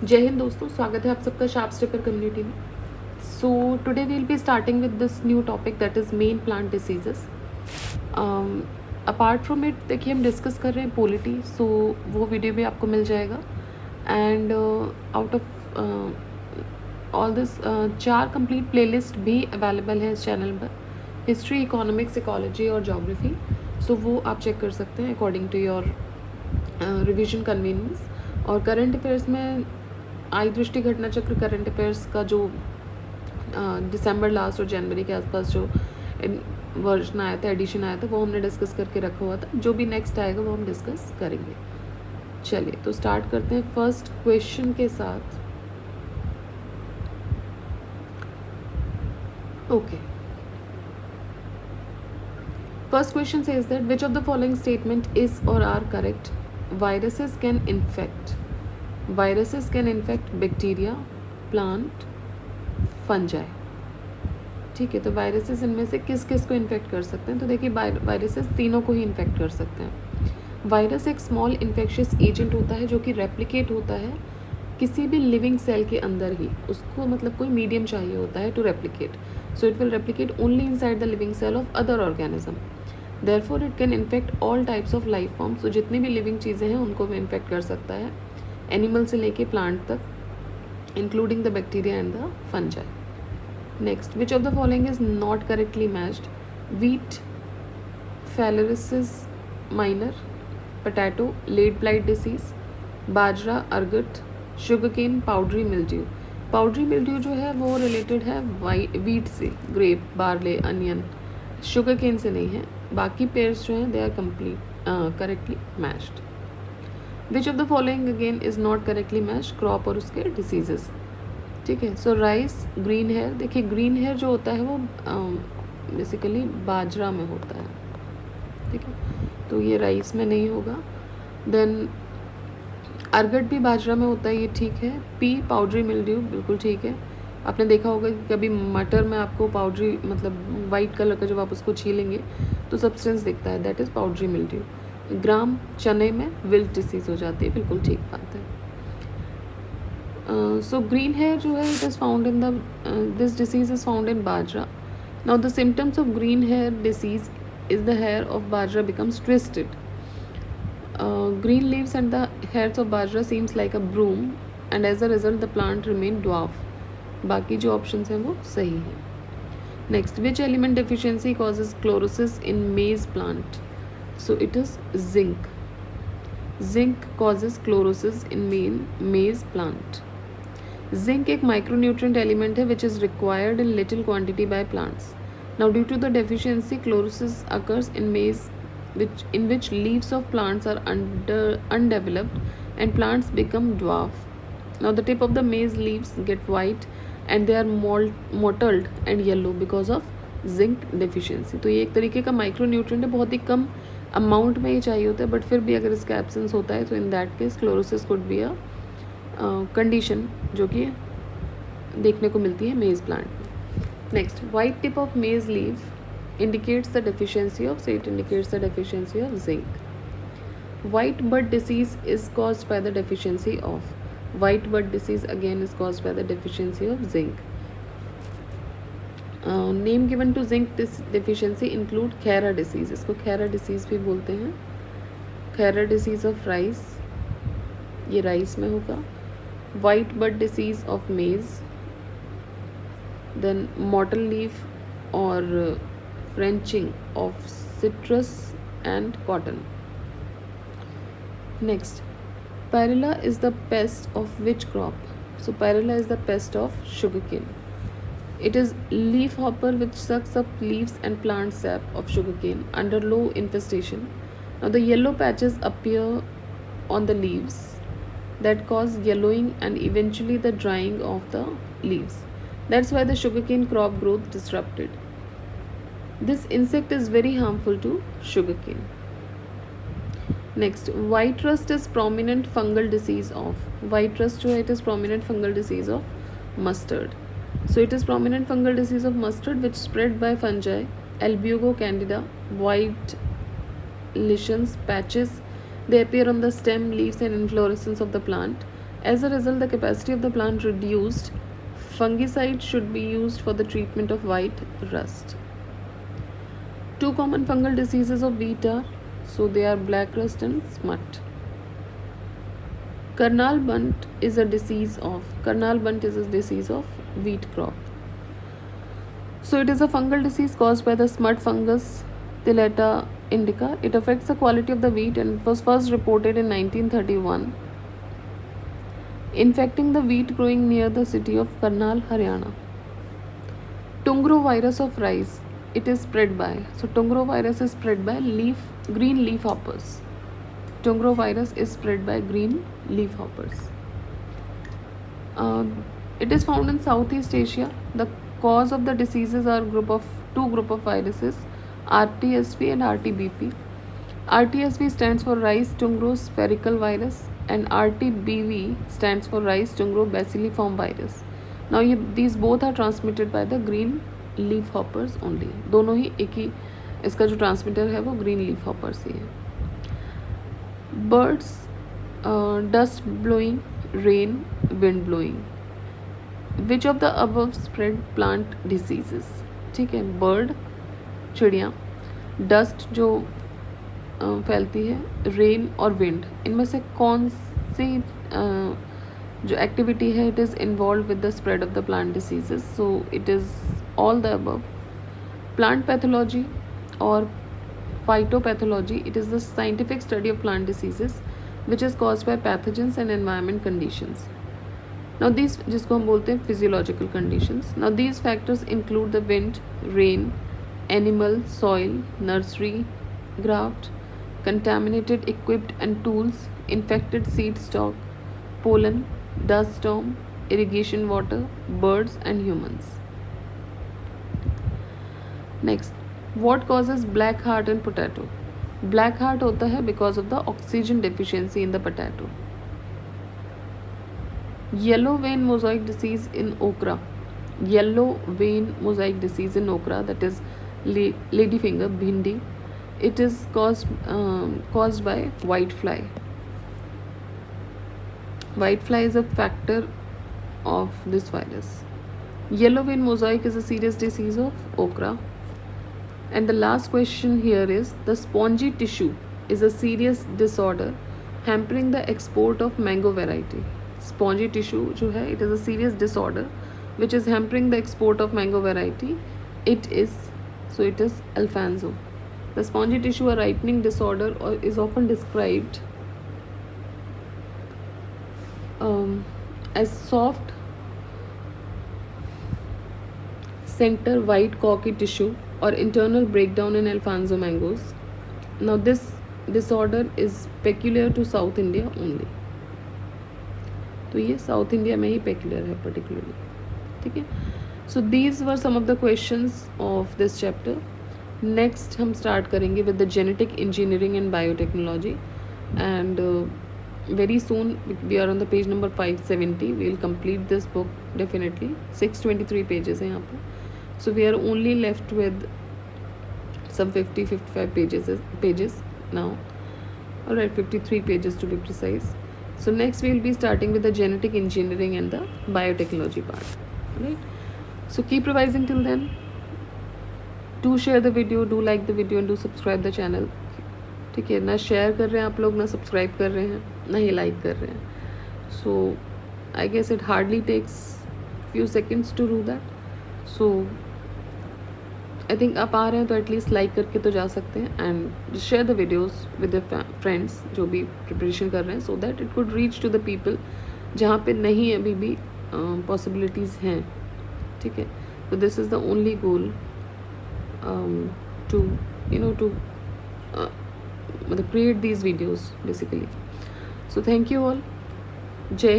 जय हिंद दोस्तों, स्वागत है आप सबका शार्प स्टेपर कम्युनिटी में। So today we will be starting with this new topic that is main plant diseases. Apart from it देखिए हम डिस्कस कर रहे हैं पोलिटी, सो वो वीडियो भी आपको मिल जाएगा। And out of all this 4 complete playlist भी अवेलेबल है इस चैनल पर, हिस्ट्री, इकोनॉमिक्स, इकोलॉजी और जोग्राफी। सो वो आप चेक कर सकते हैं according to your revision convenience. और करंट अफेयर्स में आई दृष्टि घटना चक्र करंट अफेयर्स का जो दिसंबर लास्ट और जनवरी के आसपास जो वर्जन आया था, एडिशन आया था, वो हमने डिस्कस करके रखा हुआ था। जो भी नेक्स्ट आएगा वो हम डिस्कस करेंगे। चलिए तो स्टार्ट करते हैं फर्स्ट क्वेश्चन के साथ। Okay, first question says that which of the following statement is और are correct? Viruses can infect bacteria, plant, fungi. ठीक है, तो वायरसेस इनमें से किस किस को इन्फेक्ट कर सकते हैं? तो देखिए वायरसेस तीनों को ही इन्फेक्ट कर सकते हैं। वायरस एक स्मॉल इन्फेक्शियस एजेंट होता है जो कि रेप्लिकेट होता है किसी भी लिविंग सेल के अंदर ही। उसको मतलब कोई मीडियम चाहिए होता है to replicate, so it will replicate only inside the living cell of other organism. Therefore it can infect all types of life form. So जितनी भी लिविंग चीज़ें हैं उनको भी इन्फेक्ट कर सकता है, एनिमल से लेके प्लांट तक, including the bacteria and the fungi. Next, which of the following is not correctly matched? Wheat, phalaris minor, potato, late blight disease, बाजरा, ergot, sugarcane, powdery mildew. Powdery mildew जो है वो रिलेटेड है wheat से, grape, barley, onion. Sugarcane से नहीं है। बाकी पेयर्स जो हैं they are complete correctly matched. Which of the following again is not correctly matched? Crop और उसके डिसीजेस। ठीक है, सो राइस, ग्रीन हेयर। देखिए ग्रीन हेयर जो होता है वो बेसिकली बाजरा में होता है। ठीक है, तो ये राइस में नहीं होगा। देन अर्गट भी बाजरा में होता है, ये ठीक है। पी, पाउडरी मिल्ड्यू, बिल्कुल ठीक है। आपने देखा होगा कि कभी मटर में आपको पाउडरी मतलब वाइट कलर का जब आप उसको छीलेंगे तो सब्सटेंस दिखता है, दैट इज़ पाउडरी मिल्ड्यू। ग्राम, चने में विल्ट डिसीज हो जाती है, बिल्कुल ठीक बात है। सो ग्रीन हेयर जो है it is found in the this disease is found in bajra. Now the symptoms of green hair disease is the hair of bajra becomes twisted. Green leaves and the hairs of bajra seems like a broom and as a result the plant remain dwarf. बाकी जो options हैं वो सही है। Next, which element deficiency causes chlorosis in maize plant? So it is zinc. Zinc causes chlorosis in maize plant. Zinc एक micronutrient element है which is required in little quantity by plants. Now due to the deficiency chlorosis occurs in maize in which leaves of plants are undeveloped and plants become dwarf. Now the tip of the maize leaves get white and they are mottled and yellow because of zinc deficiency. तो ये एक तरीके का micronutrient है, बहुत ही कम amount में ही चाहिए होता है, बट फिर भी अगर इसका एब्सेंस होता है तो in that case chlorosis could be a condition जो कि देखने को मिलती है मेज प्लांट में। नेक्स्ट, वाइट टिप ऑफ मेज leave indicates the deficiency of, say it indicates the deficiency of zinc. White bud disease is caused by the deficiency of. White bud disease again is caused by the deficiency of zinc. Name given to zinc deficiency include Khaira disease. इसको Khaira disease भी बोलते हैं। Khaira disease of rice, ये rice में होगा। White bud disease of maize. Then mottle leaf और Frenching of citrus and cotton. Next, Pyrrhilla is the pest of which crop? So Pyrrhilla is the pest of sugarcane. It is leaf hopper which sucks up leaves and plant sap of sugarcane under low infestation. Now the yellow patches appear on the leaves that cause yellowing and eventually the drying of the leaves. That's why the sugarcane crop growth disrupted. This insect is very harmful to sugarcane. Next, white rust is prominent fungal disease of. White rust जो है it is prominent fungal disease of mustard. So it is prominent fungal disease of mustard which spread by fungi Albeugo candida, white lichens patches. They appear on the stem, leaves and inflorescence of the plant. As a result, the capacity of the plant reduced. Fungicide should be used for the treatment of white rust. Two common fungal diseases of wheat are, so they are black rust and smut. Karnal bunt is a disease of wheat crop. So it is a fungal disease caused by the smut fungus Tillata indica. It affects the quality of the wheat and it was first reported in 1931, infecting the wheat growing near the city of Karnal, Haryana. Tungro virus of rice. It is spread by. So Tungro virus is spread by green leaf hoppers. Tungro virus is spread by green leaf hoppers. It is found in Southeast Asia. The cause of the diseases are two group of viruses, RTSV and RTBP. RTSV stands for rice tungro spherical virus and RTBV stands for rice tungro bacilliform virus. Now these both are transmitted by the green leaf hoppers only. दोनों ही एक ही इसका जो transmitter है वो green leaf hoppers ही है. Birds, dust blowing, rain, wind blowing. Which of the above spread plant diseases? ठीक है, bird चिड़िया, dust जो फैलती है, रेन और विंड, इनमें से कौन सी जो एक्टिविटी है it is involve with the spread of the plant diseases? So it is all the above. Plant pathology और phytopathology, it is the scientific study of plant diseases which is caused by pathogens and environment conditions. Now these, जिसको हम बोलते हैं physiological conditions. Now these factors include the wind, rain, animal, soil, nursery, graft, contaminated equipped and tools, infected seed stock, pollen, dust storm, irrigation water, birds and humans. Next, what causes black heart in potato? Black heart होता है because of the oxygen deficiency in the potato. Yellow vein mosaic disease in okra. Yellow vein mosaic disease in okra, that is ladyfinger, bhindi. It is caused by white fly. White fly is a factor of this virus. Yellow vein mosaic is a serious disease of okra. And the last question here is, the spongy tissue is a serious disorder hampering the export of mango variety. Spongy tissue जो है, it is a serious disorder which is hampering the export of mango variety. It is Alfonso. The spongy tissue, a ripening disorder, is often described as soft center white corky tissue or internal breakdown in Alfonso mangoes. Now this disorder is peculiar to South India only. तो ये South India में ही peculiar है particularly. ठीक है. So these were some of the questions of this chapter. Next हम start करेंगे with the genetic engineering and biotechnology, and very soon we are on the page number 570. We will complete this book definitely. 623 pages है यहाँ पे. So we are only left with some 55 pages now. Alright, 53 pages to be precise. So next we will be starting with the genetic engineering and the biotechnology part. Right? So keep revising till then. Do share the video, do like the video and do subscribe the channel. ठीक है, ना share कर रहे हैं आप लोग, ना subscribe कर रहे हैं, ना ही लाइक कर रहे हैं. So I guess it hardly takes few seconds to do that. So I think आप आ रहे हैं तो एटलीस्ट लाइक करके तो जा सकते हैं, and share the videos with friends जो भी प्रिपरेशन कर रहे हैं, so that it could reach to the people जहाँ पे नहीं अभी भी पॉसिबिलिटीज़ हैं. ठीक है, तो this is the only goal to मतलब create these videos basically. So thank you all. जय